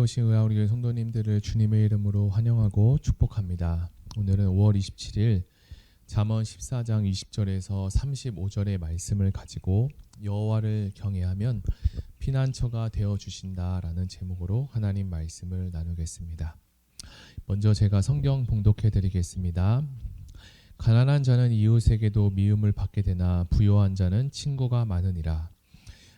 오신 의아우리 성도님들을 주님의 이름으로 환영하고 축복합니다. 오늘은 5월 27일 잠언 14장 20절에서 35절의 말씀을 가지고 여호와를 경외하면 피난처가 되어 주신다라는 제목으로 하나님 말씀을 나누겠습니다. 먼저 제가 성경 봉독해 드리겠습니다. 가난한 자는 이웃에게도 미움을 받게 되나 부요한 자는 친구가 많으니라.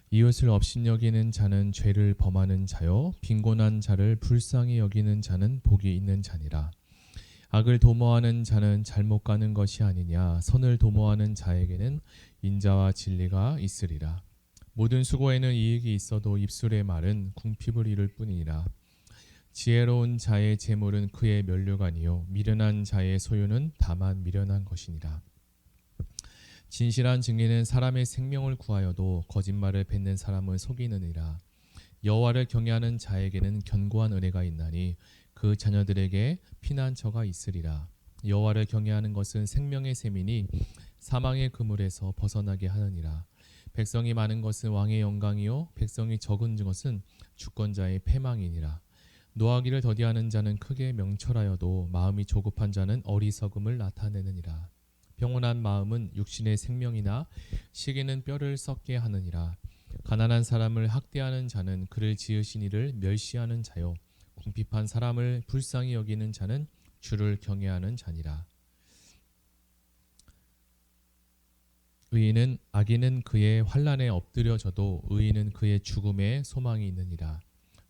이웃을 업신여기는 자는 죄를 범하는 자요 빈곤한 자를 불쌍히 여기는 자는 복이 있는 자니라. 악을 도모하는 자는 잘못 가는 것이 아니냐. 선을 도모하는 자에게는 인자와 진리가 있으리라. 모든 수고에는 이익이 있어도 입술의 말은 궁핍을 이룰 뿐이니라. 지혜로운 자의 재물은 그의 면류관이요 미련한 자의 소유는 다만 미련한 것이니라. 진실한 증인은 사람의 생명을 구하여도 거짓말을 뱉는 사람을 속이느니라. 여호와를 경외하는 자에게는 견고한 은혜가 있나니 그 자녀들에게 피난처가 있으리라. 여호와를 경외하는 것은 생명의 셈이니 사망의 그물에서 벗어나게 하느니라. 백성이 많은 것은 왕의 영광이요 백성이 적은 것은 주권자의 패망이니라. 노하기를 더디하는 자는 크게 명철하여도 마음이 조급한 자는 어리석음을 나타내느니라. 평온한 마음은 육신의 생명이나 시기는 뼈를 썩게 하느니라. 가난한 사람을 학대하는 자는 그를 지으신 이를 멸시하는 자요 궁핍한 사람을 불쌍히 여기는 자는 주를 경외하는 자니라. 악인은 그의 환난에 엎드려져도 의인은 그의 죽음에 소망이 있느니라.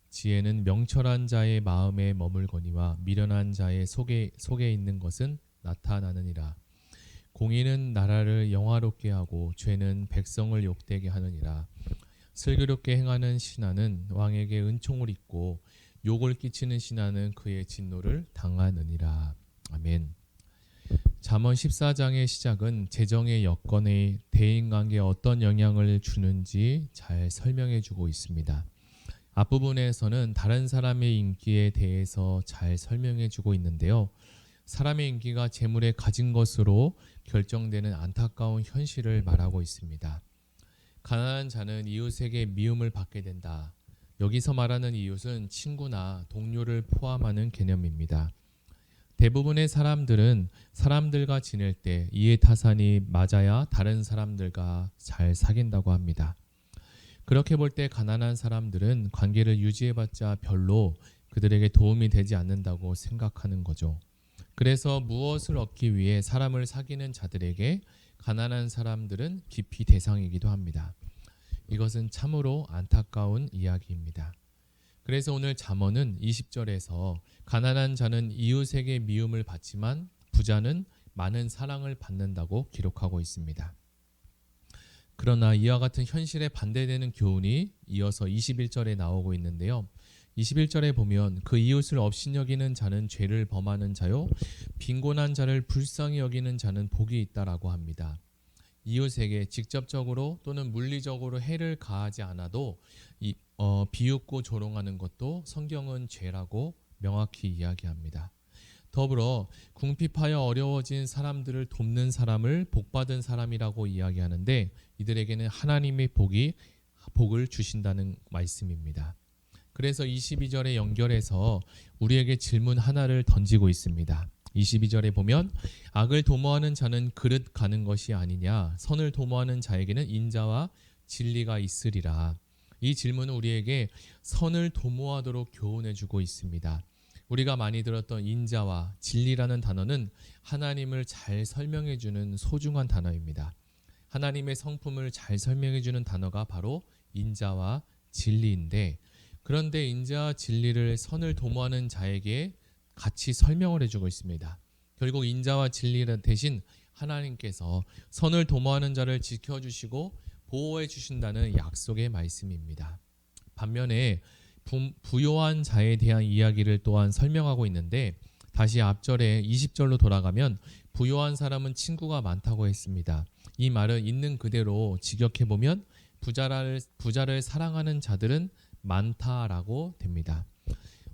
지혜는 명철한 자의 마음에 머물거니와 미련한 자의 속에 있는 것은 나타나느니라. 공의는 나라를 영화롭게 하고 죄는 백성을 욕되게 하느니라. 슬기롭게 행하는 신하는 왕에게 은총을 입고 욕을 끼치는 신하는 그의 진노를 당하느니라. 아멘. 잠언 14장의 시작은 재정의 여건에 대인관계에 어떤 영향을 주는지 잘 설명해 주고 있습니다. 앞부분에서는 다른 사람의 인기에 대해서 잘 설명해 주고 있는데요. 사람의 인기가 재물에 가진 것으로 결정되는 안타까운 현실을 말하고 있습니다. 가난한 자는 이웃에게 미움을 받게 된다. 여기서 말하는 이웃은 친구나 동료를 포함하는 개념입니다. 대부분의 사람들은 사람들과 지낼 때 이해타산이 맞아야 다른 사람들과 잘 사귄다고 합니다. 그렇게 볼 때 가난한 사람들은 관계를 유지해봤자 별로 그들에게 도움이 되지 않는다고 생각하는 거죠. 그래서 무엇을 얻기 위해 사람을 사귀는 자들에게 가난한 사람들은 기피 대상이기도 합니다. 이것은 참으로 안타까운 이야기입니다. 그래서 오늘 잠언은 20절에서 가난한 자는 이웃에게 미움을 받지만 부자는 많은 사랑을 받는다고 기록하고 있습니다. 그러나 이와 같은 현실에 반대되는 교훈이 이어서 21절에 나오고 있는데요. 21절에 보면 그 이웃을 업신여기는 자는 죄를 범하는 자요 빈곤한 자를 불쌍히 여기는 자는 복이 있다라고 합니다. 이웃에게 직접적으로 또는 물리적으로 해를 가하지 않아도 비웃고 조롱하는 것도 성경은 죄라고 명확히 이야기합니다. 더불어 궁핍하여 어려워진 사람들을 돕는 사람을 복받은 사람이라고 이야기하는데 이들에게는 하나님의 복을 주신다는 말씀입니다. 그래서 22절에 연결해서 우리에게 질문 하나를 던지고 있습니다. 22절에 보면 악을 도모하는 자는 그릇 가는 것이 아니냐 선을 도모하는 자에게는 인자와 진리가 있으리라. 이 질문은 우리에게 선을 도모하도록 교훈해주고 있습니다. 우리가 많이 들었던 인자와 진리라는 단어는 하나님을 잘 설명해주는 소중한 단어입니다. 하나님의 성품을 잘 설명해주는 단어가 바로 인자와 진리인데 그런데 인자와 진리를 선을 도모하는 자에게 같이 설명을 해주고 있습니다. 결국 인자와 진리 대신 하나님께서 선을 도모하는 자를 지켜주시고 보호해 주신다는 약속의 말씀입니다. 반면에 부요한 자에 대한 이야기를 또한 설명하고 있는데 다시 앞절에 20절로 돌아가면 부요한 사람은 친구가 많다고 했습니다. 이 말은 있는 그대로 직역해보면 부자를 사랑하는 자들은 많다라고 됩니다.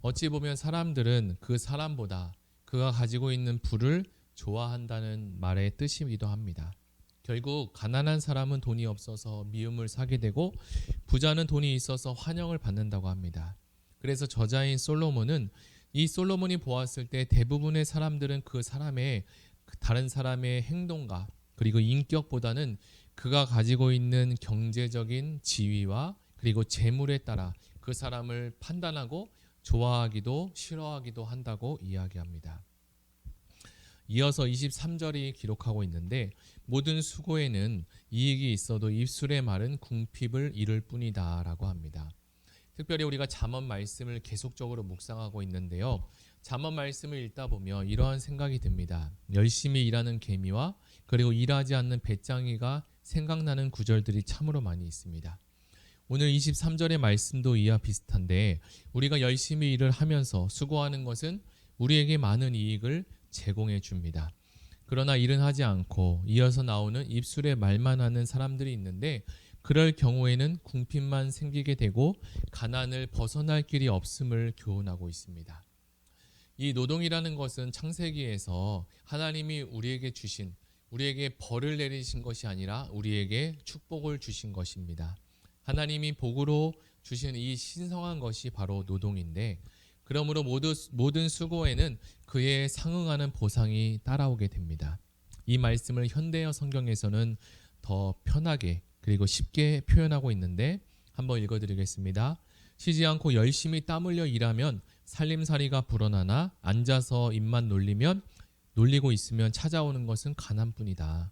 어찌 보면 사람들은 그 사람보다 그가 가지고 있는 부를 좋아한다는 말의 뜻이기도 합니다. 결국 가난한 사람은 돈이 없어서 미움을 사게 되고 부자는 돈이 있어서 환영을 받는다고 합니다. 그래서 저자인 솔로몬은 이 솔로몬이 보았을 때 대부분의 사람들은 그 사람의 다른 사람의 행동과 그리고 인격보다는 그가 가지고 있는 경제적인 지위와 그리고 재물에 따라 그 사람을 판단하고 좋아하기도 싫어하기도 한다고 이야기합니다. 이어서 23절이 기록하고 있는데 모든 수고에는 이익이 있어도 입술의 말은 궁핍을 이룰 뿐이다 라고 합니다. 특별히 우리가 잠언 말씀을 계속적으로 묵상하고 있는데요. 잠언 말씀을 읽다 보면 이러한 생각이 듭니다. 열심히 일하는 개미와 그리고 일하지 않는 배짱이가 생각나는 구절들이 참으로 많이 있습니다. 오늘 23절의 말씀도 이와 비슷한데 우리가 열심히 일을 하면서 수고하는 것은 우리에게 많은 이익을 제공해 줍니다. 그러나 일은 하지 않고 이어서 나오는 입술에 말만 하는 사람들이 있는데 그럴 경우에는 궁핍만 생기게 되고 가난을 벗어날 길이 없음을 교훈하고 있습니다. 이 노동이라는 것은 창세기에서 하나님이 우리에게 주신 우리에게 벌을 내리신 것이 아니라 우리에게 축복을 주신 것입니다. 하나님이 복으로 주신 이 신성한 것이 바로 노동인데 그러므로 모든 수고에는 그에 상응하는 보상이 따라오게 됩니다. 이 말씀을 현대어 성경에서는 더 편하게 그리고 쉽게 표현하고 있는데 한번 읽어드리겠습니다. 쉬지 않고 열심히 땀 흘려 일하면 살림살이가 불어나나 앉아서 입만 놀리고 있으면 찾아오는 것은 가난뿐이다.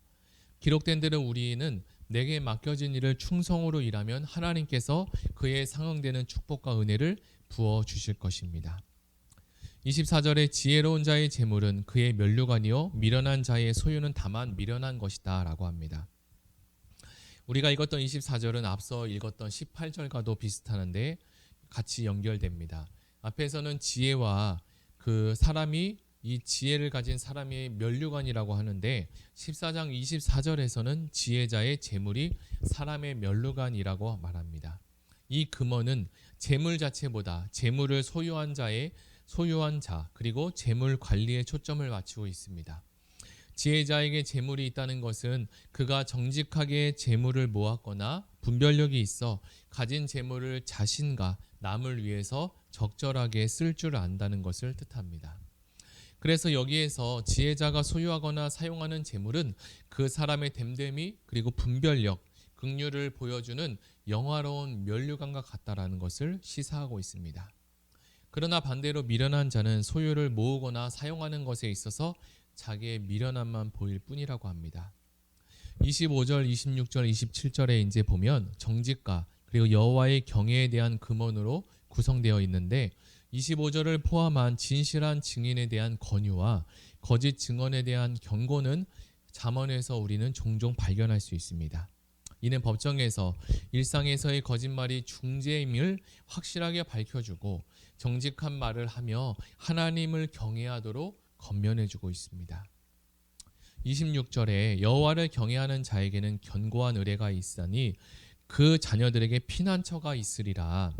기록된 대로 우리는 내게 맡겨진 일을 충성으로 일하면 하나님께서 그에 상응되는 축복과 은혜를 부어주실 것입니다. 24절에 지혜로운 자의 재물은 그의 면류관이요 미련한 자의 소유는 다만 미련한 것이다 라고 합니다. 우리가 읽었던 24절은 앞서 읽었던 18절과도 비슷하는데 같이 연결됩니다. 앞에서는 지혜와 그 사람이 이 지혜를 가진 사람의 면류관이라고 하는데 14장 24절에서는 지혜자의 재물이 사람의 면류관이라고 말합니다. 이 금어는 재물 자체보다 재물을 소유한 자 그리고 재물 관리에 초점을 맞추고 있습니다. 지혜자에게 재물이 있다는 것은 그가 정직하게 재물을 모았거나 분별력이 있어 가진 재물을 자신과 남을 위해서 적절하게 쓸 줄 안다는 것을 뜻합니다. 그래서 여기에서 지혜자가 소유하거나 사용하는 재물은 그 사람의 됨됨이 그리고 분별력, 긍휼을 보여주는 영화로운 면류관과 같다라는 것을 시사하고 있습니다. 그러나 반대로 미련한 자는 소유를 모으거나 사용하는 것에 있어서 자기의 미련함만 보일 뿐이라고 합니다. 25절, 26절, 27절에 이제 보면 정직과 그리고 여호와의 경외에 대한 금언으로 구성되어 있는데 25절을 포함한 진실한 증인에 대한 권유와 거짓 증언에 대한 경고는 잠언에서 우리는 종종 발견할 수 있습니다. 이는 법정에서 일상에서의 거짓말이 중재임을 확실하게 밝혀주고 정직한 말을 하며 하나님을 경외하도록 권면해주고 있습니다. 26절에 여호와를 경외하는 자에게는 견고한 의뢰가 있으니 그 자녀들에게 피난처가 있으리라.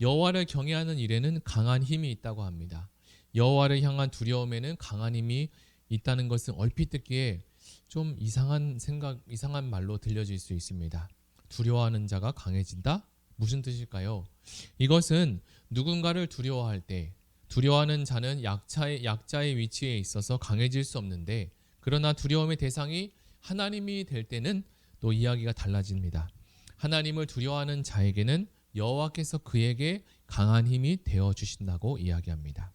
여호와를 경외하는 일에는 강한 힘이 있다고 합니다. 여호와를 향한 두려움에는 강한 힘이 있다는 것은 얼핏 듣기에 좀 이상한 말로 들려질 수 있습니다. 두려워하는 자가 강해진다? 무슨 뜻일까요? 이것은 누군가를 두려워할 때 두려워하는 자는 약자의 위치에 있어서 강해질 수 없는데 그러나 두려움의 대상이 하나님이 될 때는 또 이야기가 달라집니다. 하나님을 두려워하는 자에게는 여호와께서 그에게 강한 힘이 되어 주신다고 이야기합니다.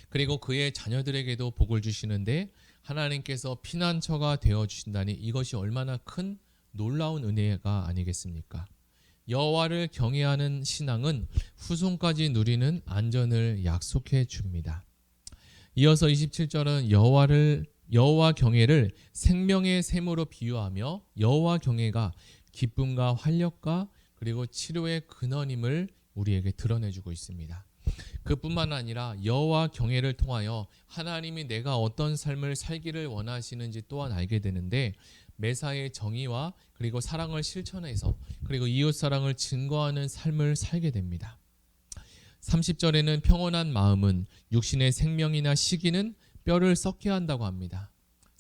그리고 그의 자녀들에게도 복을 주시는데 하나님께서 피난처가 되어 주신다니 이것이 얼마나 큰 놀라운 은혜가 아니겠습니까? 여호와를 경외하는 신앙은 후손까지 누리는 안전을 약속해 줍니다. 이어서 27절은 여호와 경외를 생명의 샘으로 비유하며 여호와 경외가 기쁨과 활력과 그리고 치료의 근원임을 우리에게 드러내주고 있습니다. 그뿐만 아니라 여호와 경외를 통하여 하나님이 내가 어떤 삶을 살기를 원하시는지 또한 알게 되는데 매사의 정의와 그리고 사랑을 실천해서 그리고 이웃사랑을 증거하는 삶을 살게 됩니다. 30절에는 평온한 마음은 육신의 생명이나 시기는 뼈를 썩게 한다고 합니다.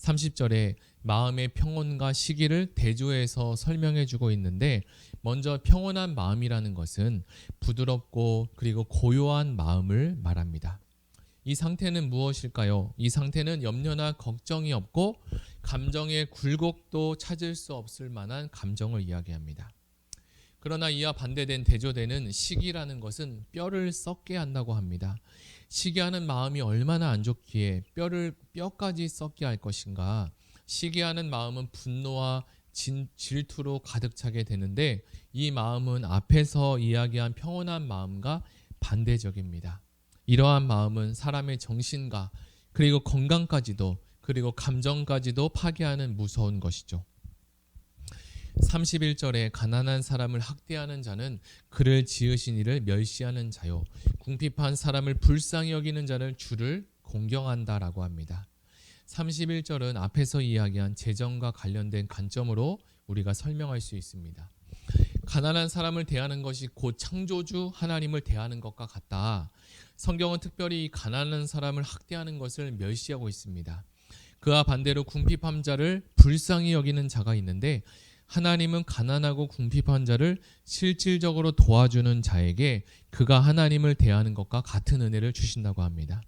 30절에 마음의 평온과 시기를 대조해서 설명해 주고 있는데, 먼저 평온한 마음이라는 것은 부드럽고 그리고 고요한 마음을 말합니다. 이 상태는 무엇일까요? 이 상태는 염려나 걱정이 없고 감정의 굴곡도 찾을 수 없을 만한 감정을 이야기합니다. 그러나 이와 반대된 대조되는 시기라는 것은 뼈를 썩게 한다고 합니다. 시기하는 마음이 얼마나 안 좋기에 뼈까지 썩게 할 것인가. 시기하는 마음은 분노와 질투로 가득 차게 되는데, 이 마음은 앞에서 이야기한 평온한 마음과 반대적입니다. 이러한 마음은 사람의 정신과 그리고 건강까지도 그리고 감정까지도 파괴하는 무서운 것이죠. 31절에 가난한 사람을 학대하는 자는 그를 지으신 이를 멸시하는 자요, 궁핍한 사람을 불쌍히 여기는 자를 주를 공경한다라고 합니다. 31절은 앞에서 이야기한 재정과 관련된 관점으로 우리가 설명할 수 있습니다. 가난한 사람을 대하는 것이 곧 창조주 하나님을 대하는 것과 같다. 성경은 특별히 가난한 사람을 학대하는 것을 멸시하고 있습니다. 그와 반대로 궁핍한 자를 불쌍히 여기는 자가 있는데, 하나님은 가난하고 궁핍한 자를 실질적으로 도와주는 자에게 그가 하나님을 대하는 것과 같은 은혜를 주신다고 합니다.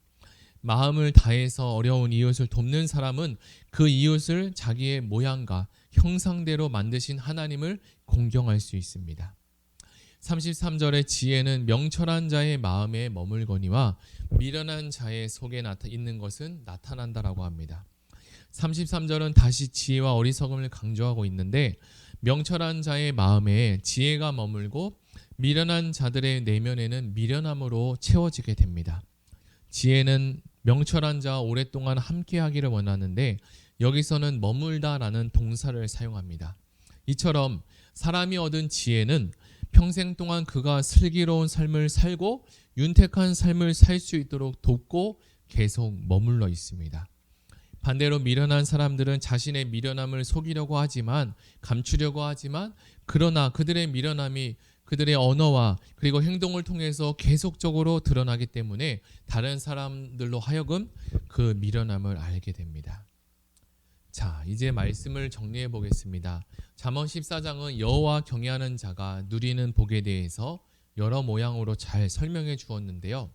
마음을 다해서 어려운 이웃을 돕는 사람은 그 이웃을 자기의 모양과 형상대로 만드신 하나님을 공경할 수 있습니다. 33절의 지혜는 명철한 자의 마음에 머물거니와 미련한 자의 속에 있는 것은 나타난다라고 합니다. 33절은 다시 지혜와 어리석음을 강조하고 있는데, 명철한 자의 마음에 지혜가 머물고 미련한 자들의 내면에는 미련함으로 채워지게 됩니다. 지혜는 명철한 자와 오랫동안 함께하기를 원하는데, 여기서는 머물다라는 동사를 사용합니다. 이처럼 사람이 얻은 지혜는 평생 동안 그가 슬기로운 삶을 살고 윤택한 삶을 살 수 있도록 돕고 계속 머물러 있습니다. 반대로 미련한 사람들은 자신의 미련함을 속이려고 하지만, 감추려고 하지만, 그러나 그들의 미련함이 그들의 언어와 그리고 행동을 통해서 계속적으로 드러나기 때문에 다른 사람들로 하여금 그 미련함을 알게 됩니다. 자, 이제 말씀을 정리해 보겠습니다. 잠언 14장은 여호와 경외하는 자가 누리는 복에 대해서 여러 모양으로 잘 설명해 주었는데요.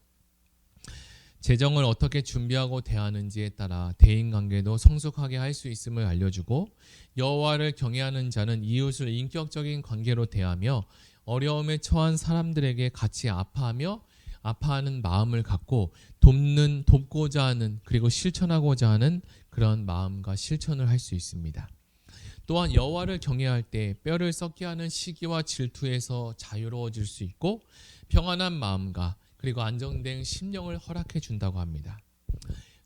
재정을 어떻게 준비하고 대하는지에 따라 대인관계도 성숙하게 할 수 있음을 알려주고, 여호와를 경외하는 자는 이웃을 인격적인 관계로 대하며 어려움에 처한 사람들에게 같이 아파하는 마음을 갖고 돕고자 하는, 그리고 실천하고자 하는 그런 마음과 실천을 할 수 있습니다. 또한 여호와를 경외할 때 뼈를 썩게 하는 시기와 질투에서 자유로워질 수 있고, 평안한 마음과 그리고 안정된 심령을 허락해 준다고 합니다.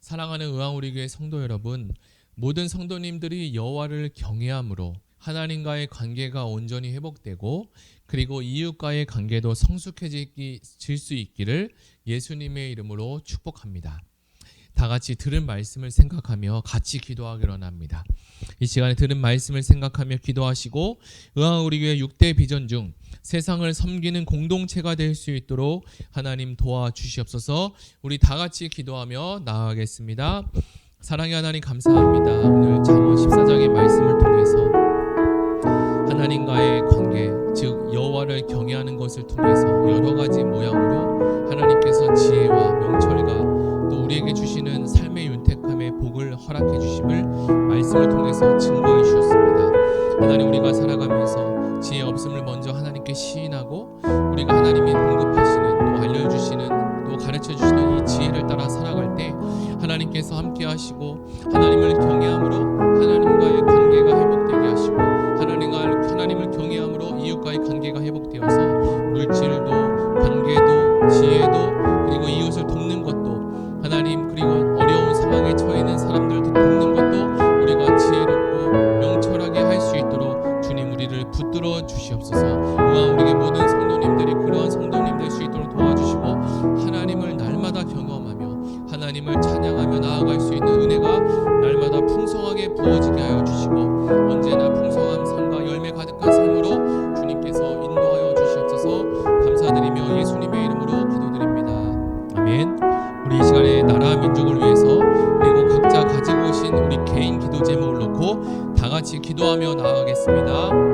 사랑하는 의왕우리교회 성도 여러분, 모든 성도님들이 여호와를 경외함으로 하나님과의 관계가 온전히 회복되고, 그리고 이웃과의 관계도 성숙해질 수 있기를 예수님의 이름으로 축복합니다. 다 같이 들은 말씀을 생각하며 같이 기도하기로 합니다. 이 시간에 들은 말씀을 생각하며 기도하시고, 의왕우리교회 6대 비전 중 세상을 섬기는 공동체가 될 수 있도록 하나님 도와주시옵소서. 우리 다 같이 기도하며 나아가겠습니다. 사랑의 하나님, 감사합니다. 오늘 잠언 14장의 말씀을 통해서 하나님과의 관계, 즉 여호와를 경외하는 것을 통해서 여러 가지 모양으로 하나님께서 지혜와 명철과 또 우리에게 주시는 삶의 윤택함의 복을 허락해 주심을 말씀을 통해서 증거해 주셨습니다. 하나님, 우리가 살아가면서 지혜 없음을 먼저 하나님께 시인하고, 우리가 하나님이 공급하시는 또 알려주시는 또 가르쳐주시는 이 지혜를 따라 살아갈 때 하나님께서 함께 하시고, 하나님을 경외함으로 하나님과의 관계가 회복되게 하시고, 하나님을 경외함으로 이웃과의 관계가 회복되어서 물질도 관계도 지혜도 그리고 이웃을 돕는 것도, 하나님 그리고 어려운 상황에 처해 있는 사람들도 돕는 것도 우리가 지혜롭고 명철하게 할 수 있도록 주님 우리를 붙들어 주시옵소서. 우리의 모든 성도님들이 그러한 성도님 될 수 있도록 도와주시고, 하나님을 날마다 경험하며 하나님을 찬양하며 나아갈 수 있는 은혜가 날마다 풍성하게 놓고 다 같이 기도하며 나아가겠습니다.